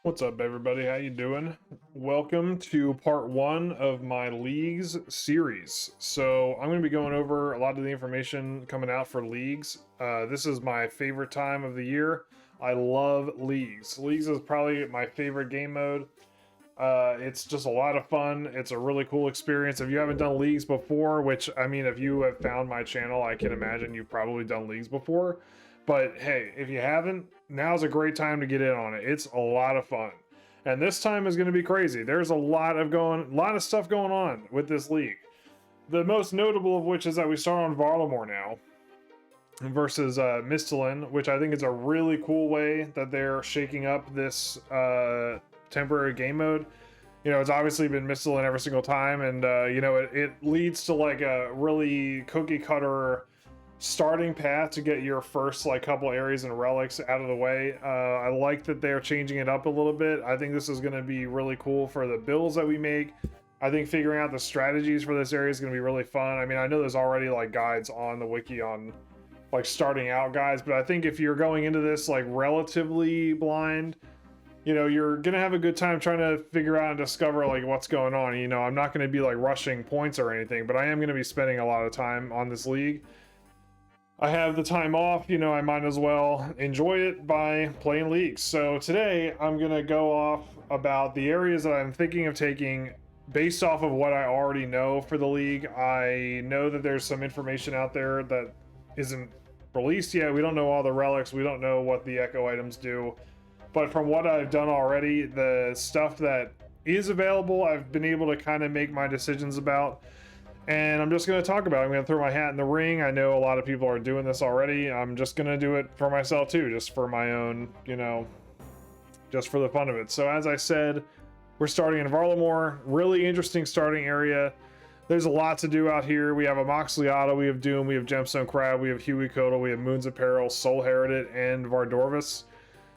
What's up, everybody? How you doing? Welcome to part one of my leagues series. So I'm going to be going over a lot of the information coming out for leagues. This is my favorite time of the year. I love leagues. Leagues is probably my favorite game mode. It's just a lot of fun. It's a really cool experience. If you haven't done leagues before, which I mean, if you have found my channel, I can imagine you've probably done leagues before. But hey, if you haven't, now's a great time to get in on it. It's a lot of fun. And this time is going to be crazy. There's a lot of stuff going on with this league. The most notable of which is that we start on Velmore now versus Misthalin, which I think is a really cool way that they're shaking up this temporary game mode. You know, it's obviously been Misthalin every single time, and you know, it leads to like a really cookie cutter starting path to get your first like couple areas and relics out of the way. I like that they're changing it up a little bit. I think this is going to be really cool for the builds that we make. I think figuring out the strategies for this area is going to be really fun. I mean, I know there's already like guides on the wiki on like starting out guides, but I think if you're going into this like relatively blind, you know, you're gonna have a good time trying to figure out and discover like what's going on. You know, I'm not going to be like rushing points or anything, but I am going to be spending a lot of time on this league. I have the time off, you know, I might as well enjoy it by playing leagues. So today I'm going to go off about the areas that I'm thinking of taking based off of what I already know for the league. I know that there's some information out there that isn't released yet. We don't know all the relics. We don't know what the echo items do. But from what I've done already, the stuff that is available, I've been able to kind of make my decisions about. And I'm just going to talk about it. I'm going to throw my hat in the ring. I know a lot of people are doing this already. I'm just going to do it for myself too, just for my own, you know, just for the fun of it. So as I said, we're starting in Velmore. Really interesting starting area. There's a lot to do out here. We have a Moxliata, we have Doom, we have Gemstone Crab, we have Huey Codal, we have Moon's Apparel, Soul Heredit, and Vardorvis.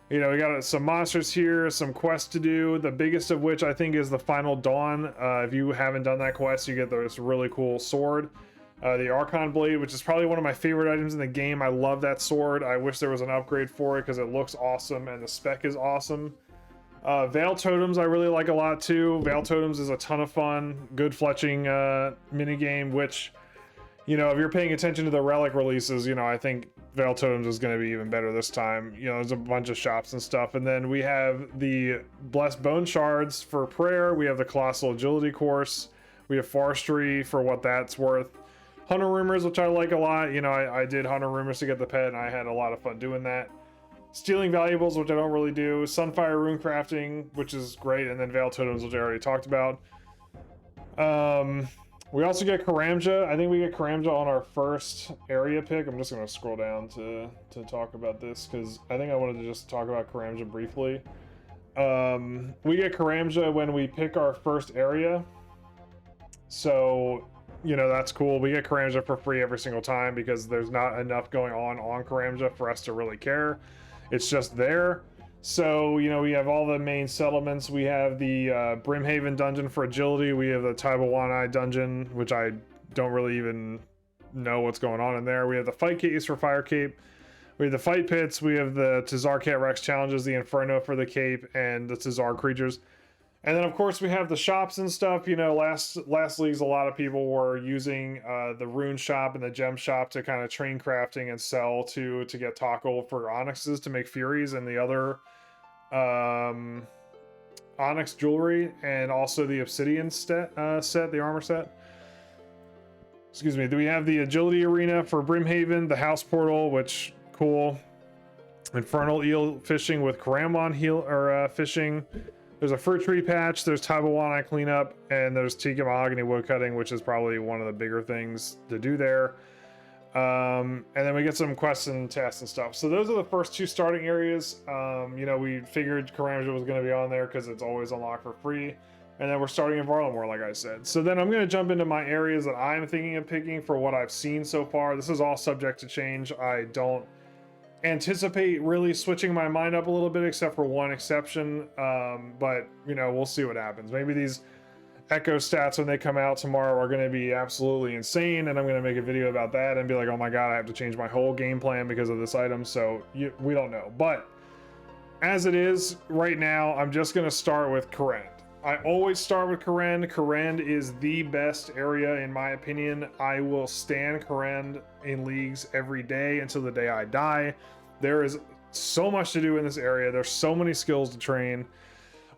You know, we got some monsters here, some quests to do, the biggest of which I think is the Final Dawn. If you haven't done that quest, you get this really cool sword. The Archon Blade, which is probably one of my favorite items in the game. I love that sword. I wish there was an upgrade for it because it looks awesome and the spec is awesome. Veil Totems I really like a lot too. Veil Totems is a ton of fun. Good fletching minigame, which, you know, if you're paying attention to the relic releases, you know, I think Veil Totems is going to be even better this time. You know, there's a bunch of shops and stuff. And then we have the Blessed Bone Shards for prayer. We have the Colossal Agility course. We have Forestry for what that's worth. Hunter Rumors, which I like a lot. You know, I did Hunter Rumors to get the pet, and I had a lot of fun doing that. Stealing Valuables, which I don't really do. Sunfire Rune Crafting, which is great. And then Veil Totems, which I already talked about. We also get Karamja. I think we get Karamja on our first area pick. I'm just going to scroll down to talk about this because I think I wanted to just talk about Karamja briefly. We get Karamja when we pick our first area. So, you know, that's cool. We get Karamja for free every single time because there's not enough going on Karamja for us to really care. It's just there. So, you know, we have all the main settlements. We have the Brimhaven dungeon for agility. We have the Taibawanai dungeon, which I don't really even know what's going on in there. We have the fight case for fire cape. We have the fight pits. We have the Tazar Rex challenges, the Inferno for the cape, and the Tazar creatures. And then, of course, we have the shops and stuff. You know, last leagues, a lot of people were using the rune shop and the gem shop to kind of train crafting and sell to get tackle for onyxes to make furies and the other onyx jewelry, and also the obsidian set, the armor set. Excuse me. Do we have the agility arena for Brimhaven, the house portal, which cool. Infernal eel fishing with Karamon fishing. There's a fruit tree patch, there's Taibawanai cleanup, and there's Tika Mahogany woodcutting, which is probably one of the bigger things to do there. And then we get some quests and tests and stuff. So those are the first two starting areas. You know, we figured Karamja was going to be on there because it's always unlocked for free. And then we're starting in Velmore, like I said. So then I'm going to jump into my areas that I'm thinking of picking for what I've seen so far. This is all subject to change. I don't anticipate really switching my mind up a little bit, except for one exception. But, you know, we'll see what happens. Maybe these echo stats when they come out tomorrow are going to be absolutely insane, and I'm going to make a video about that and be like, oh my god, I have to change my whole game plan because of this item. So we don't know. But as it is right now, I'm just going to start with Karn. I always start with Karn. Karn is the best area in my opinion. I will stand Karn in leagues every day until the day I die. There is so much to do in this area. There's so many skills to train.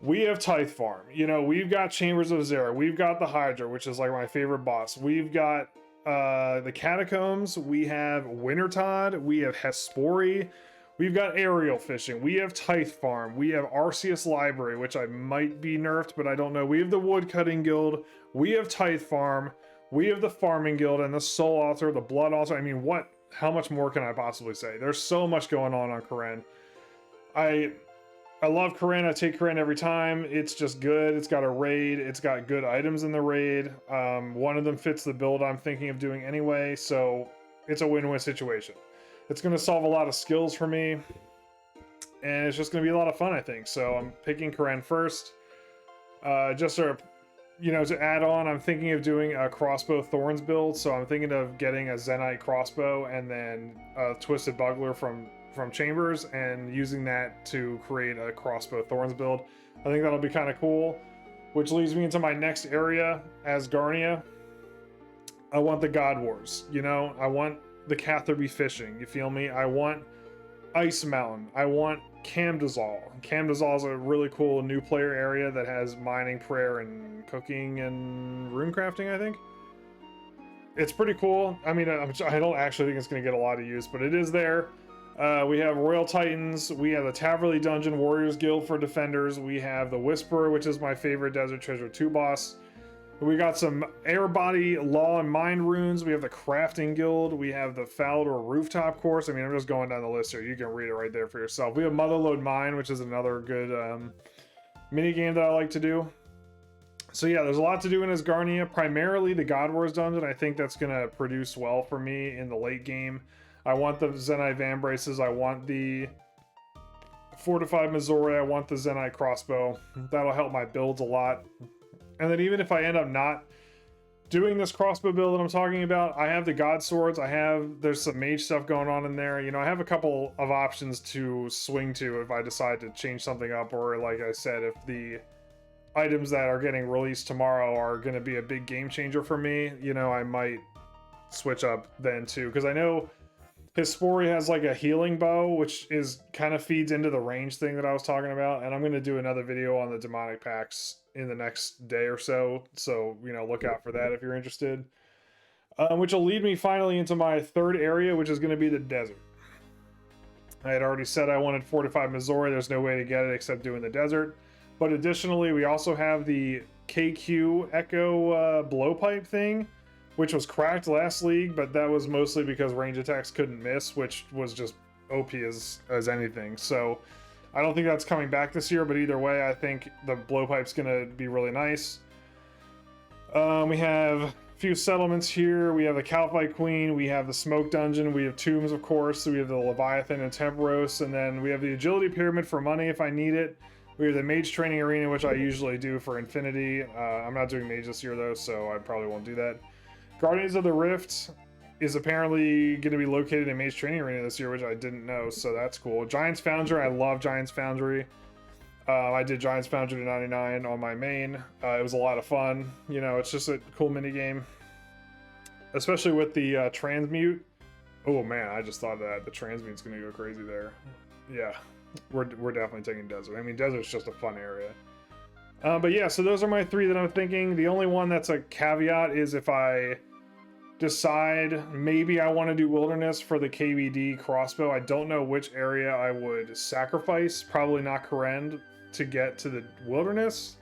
We have Tithe Farm. You know, we've got Chambers of Zera. We've got the Hydra, which is like my favorite boss. We've got the Catacombs. We have Wintertod. We have Hespori. We've got aerial fishing. We have Tithe Farm. We have Arceus Library, which I might be nerfed, but I don't know. We have the Woodcutting Guild. We have Tithe Farm. We have the Farming Guild and the Soul Altar, the Blood Altar. I mean, what? How much more can I possibly say? There's so much going on Karn. I love Karn. I take Karn every time. It's just good. It's got a raid. It's got good items in the raid. One of them fits the build I'm thinking of doing anyway, so it's a win-win situation. It's going to solve a lot of skills for me, and it's just going to be a lot of fun, I think. So I'm picking Karn first. Just to, you know, to add on, I'm thinking of doing a crossbow thorns build. So I'm thinking of getting a Zenite crossbow and then a twisted bugler from Chambers and using that to create a crossbow thorns build. I think that'll be kind of cool, which leads me into my next area as Garnia. I want the God Wars, you know, I want the Catherby fishing, you feel me? I want Ice Mountain. I want Camdazal. Camdazal is a really cool new player area that has mining, prayer, and cooking and rune crafting, I think. It's pretty cool. I mean, I don't actually think it's going to get a lot of use, but it is there. We have Royal Titans. We have the Taverley Dungeon Warriors Guild for defenders. We have the Whisperer, which is my favorite Desert Treasure 2 boss. We got some air body, law, and mind runes. We have the Crafting Guild. We have the Falador Rooftop Course. I mean, I'm just going down the list here. You can read it right there for yourself. We have Motherlode Mine, which is another good mini game that I like to do. So yeah, there's a lot to do in Asgarnia. Primarily the God Wars dungeon. I think that's going to produce well for me in the late game. I want the Zenite Vambraces. I want the Fortified Missouri. I want the Zenite Crossbow. That'll help my builds a lot. And then even if I end up not doing this crossbow build that I'm talking about, I have the God Swords. There's some mage stuff going on in there. You know, I have a couple of options to swing to if I decide to change something up, or like I said, if the items that are getting released tomorrow are going to be a big game changer for me, you know, I might switch up then too. Because I know Hespori has like a healing bow, which is kind of feeds into the range thing that I was talking about. And I'm going to do another video on the demonic packs in the next day or so. So, you know, look out for that if you're interested. Which will lead me finally into my third area, which is going to be the desert. I had already said I wanted Fortified Missouri. There's no way to get it except doing the desert. But additionally, we also have the KQ Echo blowpipe thing, which was cracked last league, but that was mostly because range attacks couldn't miss, which was just OP as anything. So I don't think that's coming back this year, but either way, I think the blowpipe's gonna be really nice. We have a few settlements here. We have the Calphite Queen, we have the Smoke Dungeon, we have Tombs, of course, so we have the Leviathan and Temperos, and then we have the Agility Pyramid for money if I need it. We have the Mage Training Arena, which I usually do for Infinity. I'm not doing Mage this year though, so I probably won't do that. Guardians of the Rift is apparently going to be located in Mage Training Arena this year, which I didn't know, so that's cool. Giant's Foundry, I love Giant's Foundry. I did Giant's Foundry to 99 on my main. It was a lot of fun. You know, it's just a cool mini game, especially with the transmute. Oh man, I just thought of that. The transmute's going to go crazy there. Yeah, we're definitely taking desert. I mean, desert's just a fun area. But yeah, so those are my three that I'm thinking. The only one that's a caveat is if I decide maybe I want to do wilderness for the KBD crossbow. I don't know which area I would sacrifice. Probably not Karn to get to the wilderness.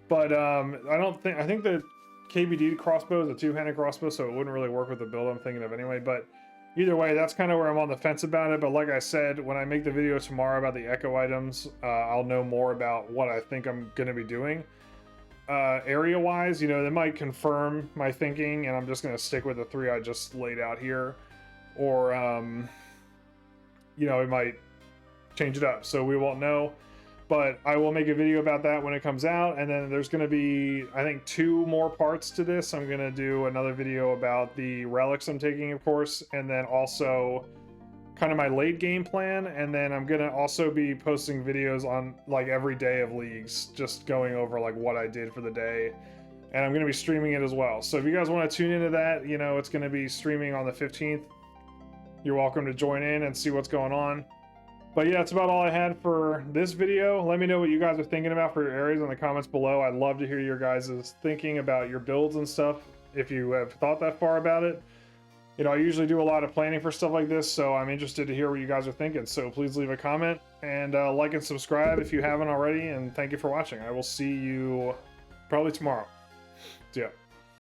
But I think the KBD crossbow is a two-handed crossbow, so it wouldn't really work with the build I'm thinking of anyway. But either way, that's kind of where I'm on the fence about it. But like I said, when I make the video tomorrow about the Echo items, I'll know more about what I think I'm going to be doing. Area wise, you know, they might confirm my thinking and I'm just going to stick with the three I just laid out here, or you know, it might change it up, so we won't know. But I will make a video about that when it comes out, and then there's going to be, I think, 2 more parts to this. I'm going to do another video about the relics I'm taking, of course, and then also kind of my late game plan, and then I'm gonna also be posting videos on like every day of leagues, just going over like what I did for the day, and I'm gonna be streaming it as well. So if you guys want to tune into that, you know, it's gonna be streaming on the 15th. You're welcome to join in and see what's going on. But yeah, that's about all I had for this video. Let me know what you guys are thinking about for your areas in the comments below. I'd love to hear your guys' thinking about your builds and stuff, if you have thought that far about it. You know, I usually do a lot of planning for stuff like this, so I'm interested to hear what you guys are thinking. So please leave a comment and like and subscribe if you haven't already. And thank you for watching. I will see you probably tomorrow. See ya.